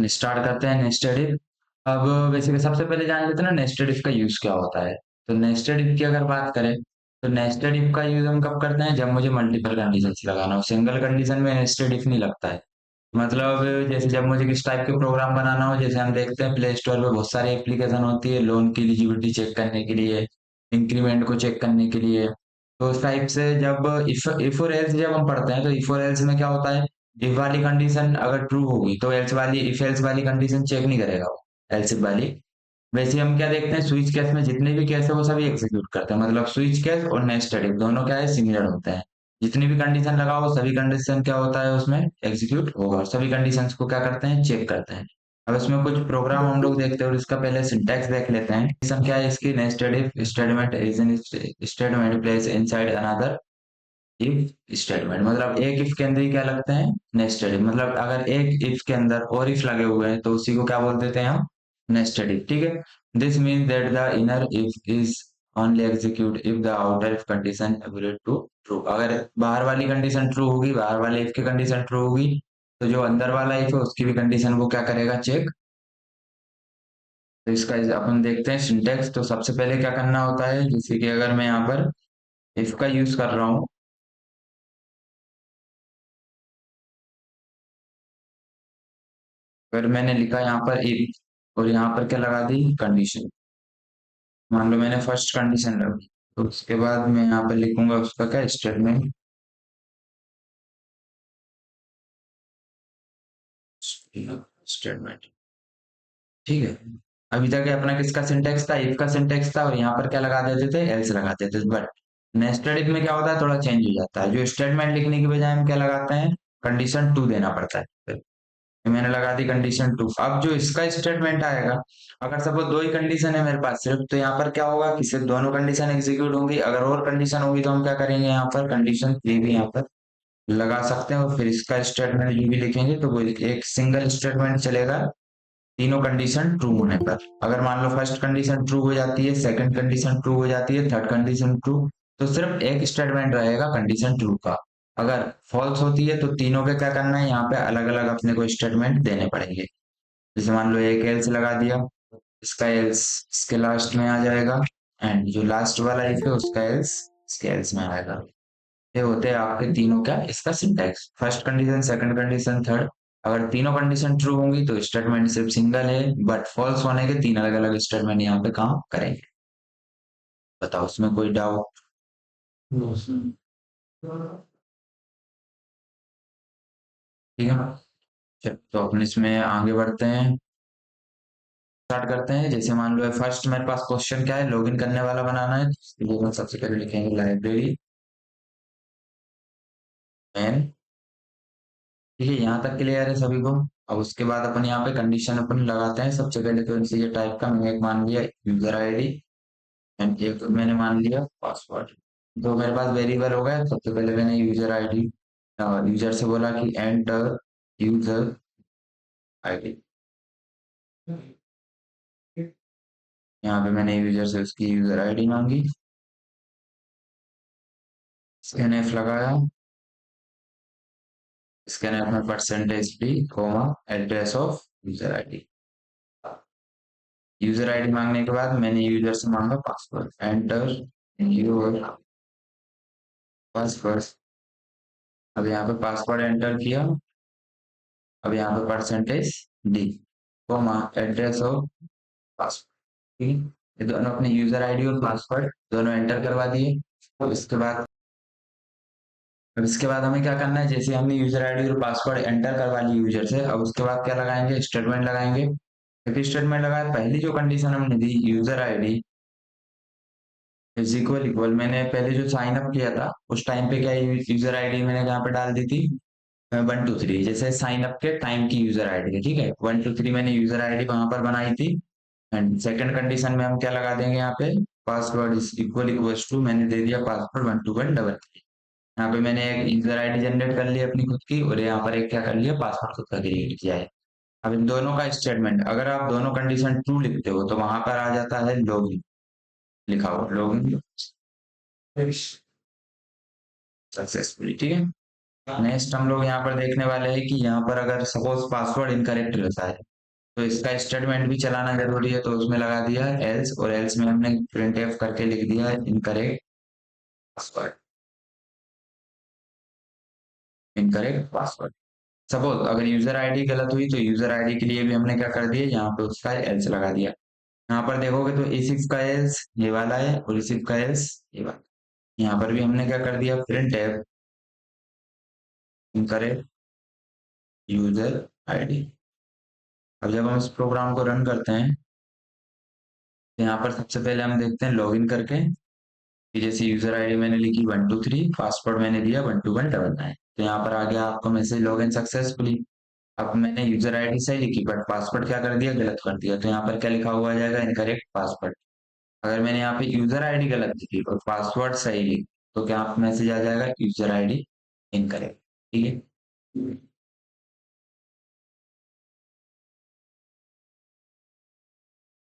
Start करते हैं nested if. अब बेसिकली सबसे पहले जान लेते हैं ना नेस्टेड इफ का यूज क्या होता है। तो नेस्टेड इफ की अगर बात करें तो नेस्टेड इफ का यूज हम कब करते हैं, जब मुझे मल्टीपल कंडीशन लगाना हो। सिंगल कंडीशन में नेस्टेड इफ नहीं लगता है। मतलब जैसे जब मुझे किस टाइप के प्रोग्राम बनाना हो, जैसे हम देखते हैं प्ले स्टोर पे बहुत सारी एप्लीकेशन होती है लोन की एलिजिबिलिटी चेक करने के लिए, इंक्रीमेंट को चेक करने के लिए। तो उस टाइप से जब इफ और एल्स जब हम पढ़ते हैं तो इफ और एल्स में क्या होता है, इफ वाली कंडीशन अगर ट्रू होगी तो एल्स वाली, इफ एल्स वाली कंडीशन चेक नहीं करेगा वो, एल्स वाली। वैसे हम क्या देखते हैं, स्विच केस में जितने भी केस है वो सभी एग्जीक्यूट करते हैं। मतलब स्विच केस और नेस्टेड इफ दोनों क्या है, सिमिलर होते हैं। जितनी भी कंडीशन लगाओ सभी कंडीशन क्या होता है उसमें एग्जीक्यूट होगा, और सभी कंडीशंस को क्या करते हैं, चेक करते हैं। अब इसमें कुछ प्रोग्राम हम लोग देखते हैं और इसका पहले सिंटैक्स देख लेते हैं। कंडीशन क्या है इसकी, nested if statement is an statement place inside another if statement. मतलब एक इफ के अंदर ही क्या लगते हैं, नेस्टेड इफ। मतलब अगर एक इफ के अंदर और इफ लगे हुए हैं तो उसी को क्या बोल देते हैं हम, नेस्टेड इफ। ठीक है। This means that the inner if is only execute if the outer if condition evaluate to true. अगर बाहर वाली कंडीशन ट्रू होगी, बाहर वाले इफ की कंडीशन ट्रू होगी, तो जो अंदर वाला इफ है उसकी भी कंडीशन वो क्या करेगा, चेक। तो इसका अपन देखते हैं सिंटेक्स। तो सबसे पहले क्या करना होता है, जैसे कि अगर मैं यहाँ पर इफ का यूज कर रहा हूँ, अगर मैंने लिखा यहाँ पर इफ और यहाँ पर क्या लगा दी, कंडीशन। मान लो मैंने फर्स्ट कंडीशन रखी, तो उसके बाद मैं यहाँ पर लिखूंगा उसका क्या, स्टेटमेंट। स्टेटमेंट। ठीक है। अभी तक ये अपना किसका सिंटेक्स था, इफ का सिंटेक्स था, और यहाँ पर क्या लगा देते थे, एल्स लगा देते थे। बट नेस्टेड इफ में क्या होता है, थोड़ा चेंज हो जाता है। जो स्टेटमेंट लिखने की बजाय हम क्या लगाते हैं, कंडीशन टू देना पड़ता है। तो मैंने लगा दी कंडीशन टू। अब जो इसका स्टेटमेंट आएगा, अगर सपोज दो ही कंडीशन है मेरे पास सिर्फ, तो यहाँ पर क्या होगा कि सिर्फ दोनों कंडीशन एग्जीक्यूट होंगी। अगर और कंडीशन होगी तो हम क्या करेंगे, यहाँ पर कंडीशन थ्री भी यहाँ पर लगा सकते हैं, और फिर इसका स्टेटमेंट जो भी लिखेंगे तो वो एक सिंगल स्टेटमेंट चलेगा तीनों कंडीशन ट्रू होने पर। अगर मान लो फर्स्ट कंडीशन ट्रू हो जाती है, सेकंड कंडीशन ट्रू हो जाती है, थर्ड कंडीशन ट्रू, तो सिर्फ एक स्टेटमेंट रहेगा कंडीशन ट्रू का। अगर फॉल्स होती है तो तीनों पे क्या करना है, यहाँ पे अलग अलग अपने को स्टेटमेंट देने पड़ेंगे। जैसे मान लो एक एल्स लगा दिया, इसका एल्स इसके लास्ट में आ जाएगा, एंड जो लास्ट वाला इफ है उसका एल्स इसके एल्स में आएगा। ये होते हैं आपके तीनों क्या, इसका syntax, first condition, second condition, third. अगर तीनों कंडीशन ट्रू होंगी तो स्टेटमेंट सिर्फ सिंगल है, बट फॉल्स होने के तीन अलग अलग स्टेटमेंट यहाँ पे काम करेंगे। बताओ उसमें कोई डाउट। ठीक है। चल, तो अपन इसमें आगे बढ़ते हैं, स्टार्ट करते हैं। जैसे मान लो फर्स्ट मेरे पास क्वेश्चन क्या है, लॉगिन करने वाला बनाना है, तो वो मैं सबसे पहले लिखेंगे लाइब्रेरी मैन। ठीक है, यहाँ तक क्लियर है सभी को। अब उसके बाद अपन यहाँ पे कंडीशन अपन लगाते हैं। सबसे पहले तो इनसे ये टाइप का मैंने एक मान लिया यूजर आईडी, एंड एक मैंने मान लिया पासवर्ड। तो मेरे पास वेरिएबल हो गया। सबसे पहले मैंने यूजर आईडी, यूजर से बोला कि एंटर यूजर आईडी। यहाँ पे मैंने यूजर से उसकी यूजर आईडी मांगी, स्कैनएफ लगाया, स्कैनएफ में percentage P coma address of user ID. User ID मांगने के बाद मैंने यूजर से मांगा पासवर्ड, एंटर यूर पासवर्ड। अब यहाँ पे पासवर्ड एंटर किया। अब यहाँ पे percentage D coma address of password. ठीक है, ये दोनों अपने यूजर आईडी और पासवर्ड दोनों एंटर करवा दिए। अब इसके बाद हमें क्या करना है, जैसे हमने यूजर आईडी और पासवर्ड एंटर करवा ली यूजर से, अब उसके बाद क्या लगाएंगे, स्टेटमेंट लगाएंगे। एक स्टेटमेंट लगाया, पहली जो कंडीशन हमने the user ID is equal equal, मैंने पहले जो साइन अप किया था उस टाइम पे क्या यूजर आईडी मैंने यहाँ पे डाल दी थी 123, जैसे साइन अप के टाइम की यूजर आईडी है। ठीक है, 123 मैंने यूजर आईडी वहां पर बनाई थी। एंड सेकंड कंडीशन में हम क्या लगा देंगे, यहाँ पे password is equal equal to, मैंने दे दिया पासवर्ड 12133। यहाँ पे मैंने एक यूजर आईडी जनरेट कर ली अपनी खुद की, और यहाँ पर एक क्या कर लिया, पासवर्ड खुद का क्रिएट किया है। अब इन दोनों का स्टेटमेंट, अगर आप दोनों कंडीशन ट्रू लिखते हो तो वहां पर आ जाता है लॉगिन, लिखा हो लॉगिन सक्सेसफुली। ठीक है। नेक्स्ट हम लोग यहाँ पर देखने वाले हैं कि यहाँ पर अगर सपोज पासवर्ड इनकरेक्ट रहता है, तो इसका स्टेटमेंट भी चलाना जरूरी है, तो उसमें लगा दिया एल्स, और एल्स में हमने प्रिंट एफ करके लिख दिया incorrect password, incorrect password. Suppose अगर यूजर आईडी गलत हुई तो यूजर आईडी के लिए भी हमने क्या कर दिया, यहाँ पे उसका एल्स लगा दिया। यहाँ पर देखोगे तो इसिफ का एल्स ये वाला है और इसिफ का एल्स ये वाला। यहाँ पर भी हमने क्या कर दिया, print F incorrect user ID. अब जब हम इस प्रोग्राम को रन करते हैं तो यहाँ पर सबसे पहले हम देखते हैं लॉगिन करके कि जैसे यूजर आईडी मैंने लिखी 123, पासवर्ड मैंने दिया 12199, तो यहाँ पर आ गया आपका मैसेज लॉगिन सक्सेसफुली। अब मैंने यूजर आईडी सही लिखी बट पासवर्ड क्या कर दिया, गलत कर दिया, तो यहाँ पर क्या लिखा हुआ आ जाएगा, इनकरेक्ट पासवर्ड। अगर मैंने यहाँ पे यूजर आईडी गलत लिखी और पासवर्ड सही लिखी तो क्या मैसेज आ जाएगा, यूजर आईडी इनकरेक्ट। ठीक है।